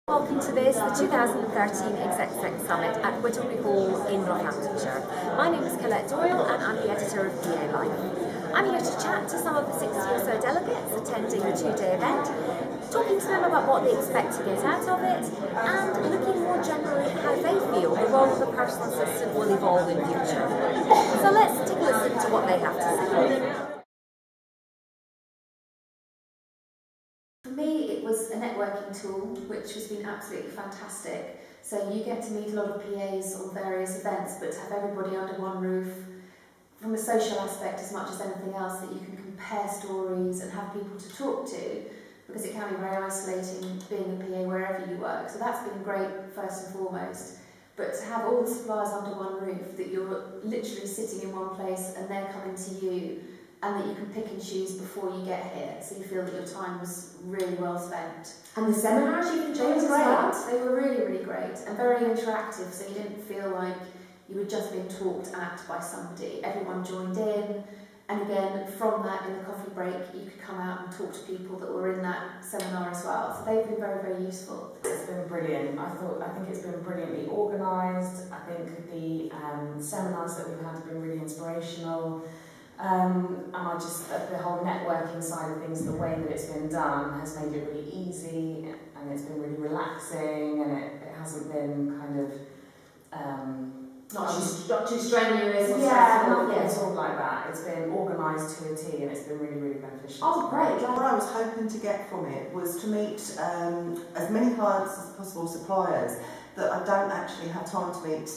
Welcome to this, the 2013 ExecSec Summit at Whittleby Hall in Northamptonshire. My name is Colette Doyle and I'm the editor of PA Life. I'm here to chat to some of the 60 or so delegates attending the two-day event, talking to them about what they expect to get out of it, and looking more generally at how they feel the role of the personal assistant will evolve in future. So let's take a listen to what they have to say. For me, it was a networking tool, which has been absolutely fantastic. So you get to meet a lot of PAs on various events, but to have everybody under one roof, from a social aspect as much as anything else, that you can compare stories and have people to talk to, because it can be very isolating being a PA wherever you work. So that's been great, first and foremost. But to have all the suppliers under one roof, that you're literally sitting in one place and they're coming to you, and that you can pick and choose before you get here, so you feel that your time was really well spent. And the seminars you enjoyed as well? They were really, really great and very interactive, so you didn't feel like you were just being talked at by somebody. Everyone joined in, and again, from that, in the coffee break, you could come out and talk to people that were in that seminar as well. So they've been very, very useful. It's been brilliant. I think it's been brilliantly organised. I think the seminars that we've had have been really inspirational. And I just, the whole networking side of things, the way that it's been done has made it really easy, and it's been really relaxing, and it hasn't been kind of not too strenuous or stressful. Yeah, it's all like that. It's been organised to a T, and it's been really, really beneficial. Oh, great. What I was hoping to get from it was to meet as many clients as possible, suppliers, that I don't actually have time to meet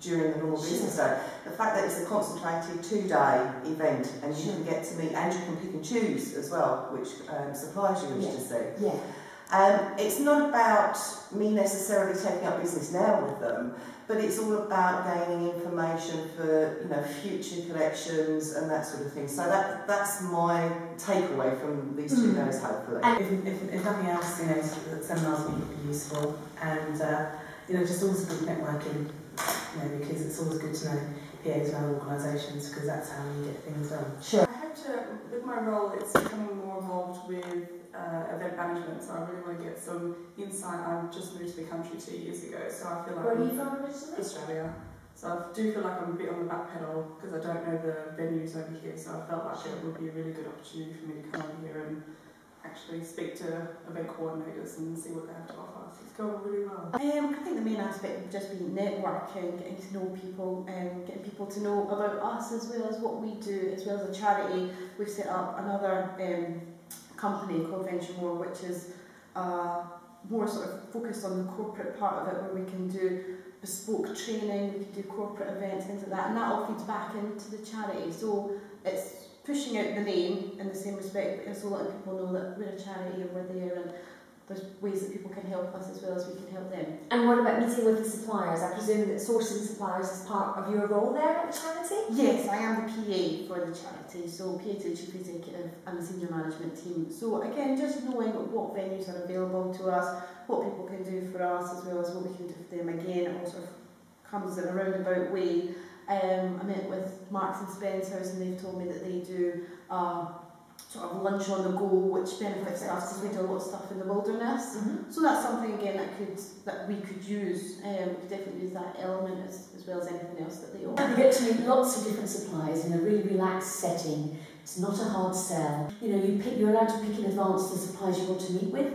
during the normal business day. The fact that it's a concentrated two-day event, and you can get to meet, and you can pick and choose as well which suppliers you wish to see. Yeah. It's not about me necessarily taking up business now with them, but it's all about gaining information for future collections and that sort of thing. So that's my takeaway from these 2 days, hopefully. And if nothing else, the seminars will be useful, and just always good networking. Because it's always good to know PAs around organisations, because that's how you get things done. Sure. I hope to, with my role, it's becoming more involved with event management, so I really want to get some insight. I've just moved to the country 2 years ago, so I feel like... Where are you from originally? Australia. So I do feel like I'm a bit on the back pedal, because I don't know the venues over here, so I felt like it would be a really good opportunity for me to come over here and actually speak to event coordinators and see what they have to offer. So it's going really well. I think the main aspect would just be networking, getting to know people, getting people to know about us as well as what we do, as well as a charity. We've set up another company called Venture More, which is more sort of focused on the corporate part of it, where we can do bespoke training, we can do corporate events, things like that, and that all feeds back into the charity. So it's pushing out the name in the same respect, but also letting people know that we're a charity and we're there, and there's ways that people can help us as well as we can help them. And what about meeting with the suppliers? I presume that sourcing suppliers is part of your role there at the charity? Yes, I am the PA for the charity, so PA to the Chief Executive and the senior management team. So again, just knowing what venues are available to us, what people can do for us, as well as what we can do for them. Again, it all sort of comes in a roundabout way. I met with Marks and Spencer's, and they've told me that they do sort of lunch on the go, which benefits us because we do a lot of stuff in the wilderness. So that's something again that we could use. We could definitely use that element as well as anything else that they offer. You get to meet lots of different suppliers in a really relaxed setting. It's not a hard sell. You're allowed to pick in advance the suppliers you want to meet with.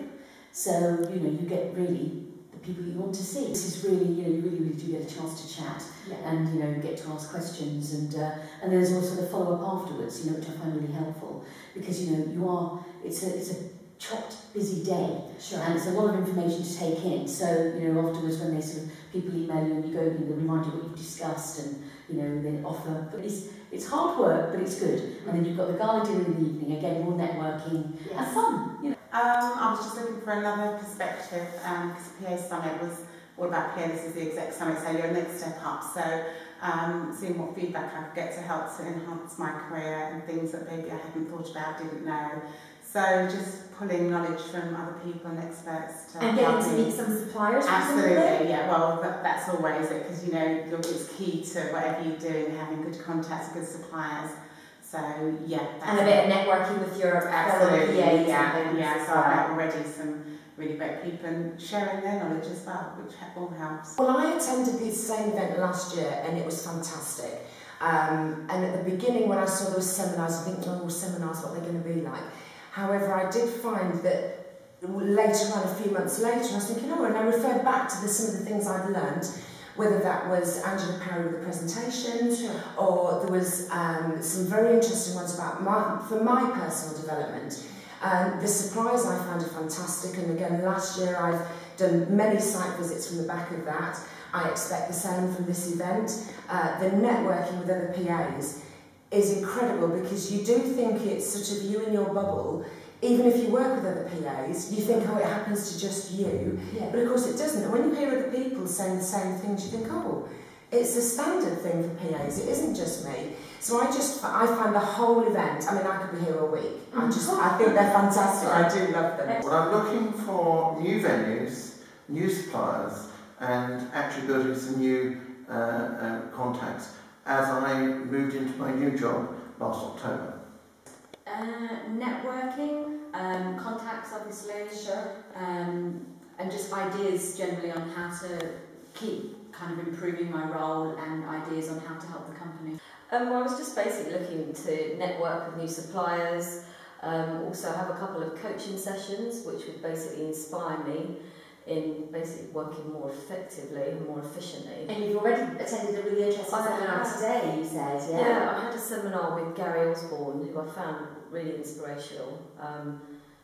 So you get really the people you want to see. This is really, you really do get a chance to chat, and you get to ask questions, and there's also the follow up afterwards, which I find really helpful, because it's a chopped, busy day, and it's a lot of information to take in. So afterwards, when people email you and you go, they remind you what you've discussed, and they offer. But it's hard work, but it's good. And then you've got the gala dinner in the evening, again more networking and fun. I was just looking for another perspective, because PA Summit was all about PA. This is the Exec Summit, so your next step up. So seeing what feedback I could get to help to enhance my career and things that maybe I hadn't thought about, didn't know. So just pulling knowledge from other people and experts to and getting to meet some suppliers. Absolutely, yeah. Well, that's always it, because it's key to whatever you're doing, having good contacts, good suppliers. So yeah, and a bit of networking with your fellow PAs. Yeah. So I've got already some really great people and sharing their knowledge as well, which all helps. Well, I attended the same event last year and it was fantastic. And at the beginning when I saw those seminars, I think, oh, seminars, what they're going to be like. However, I did find that later on, a few months later, I was thinking, oh, and I referred back to some of the things I'd learned, whether that was Angela Perry with the presentations, or there was some very interesting ones about for my personal development. The supplies I found are fantastic, and again, last year I've done many site visits from the back of that. I expect the same from this event. The networking with other PAs is incredible because you do think it's sort of you in your bubble. Even if you work with other PAs, you think, oh, it happens to just you. Yeah. But of course it doesn't. And when you hear other people saying the same things, you think, oh, it's a standard thing for PAs. It isn't just me. So I find the whole event, I mean, I could be here all week. I think they're fantastic. I do love them. Well, I'm looking for new venues, new suppliers, and actually building some new contacts as I moved into my new job last October. Networking, contacts obviously, sure, and just ideas generally on how to keep kind of improving my role and ideas on how to help the company. Well, I was just basically looking to network with new suppliers, also have a couple of coaching sessions which would basically inspire me in basically working more effectively and more efficiently. And you've already attended a really interesting seminar today, you said, yeah? Yeah, I had a seminar with Gary Osborne, who I found really inspirational,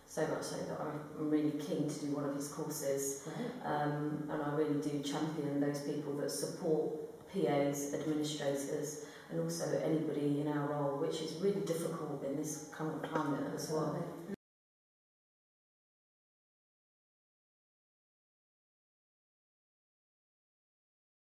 so much so that I'm really keen to do one of his courses, and I really do champion those people that support PAs, administrators, and also anybody in our role, which is really difficult in this current climate as well.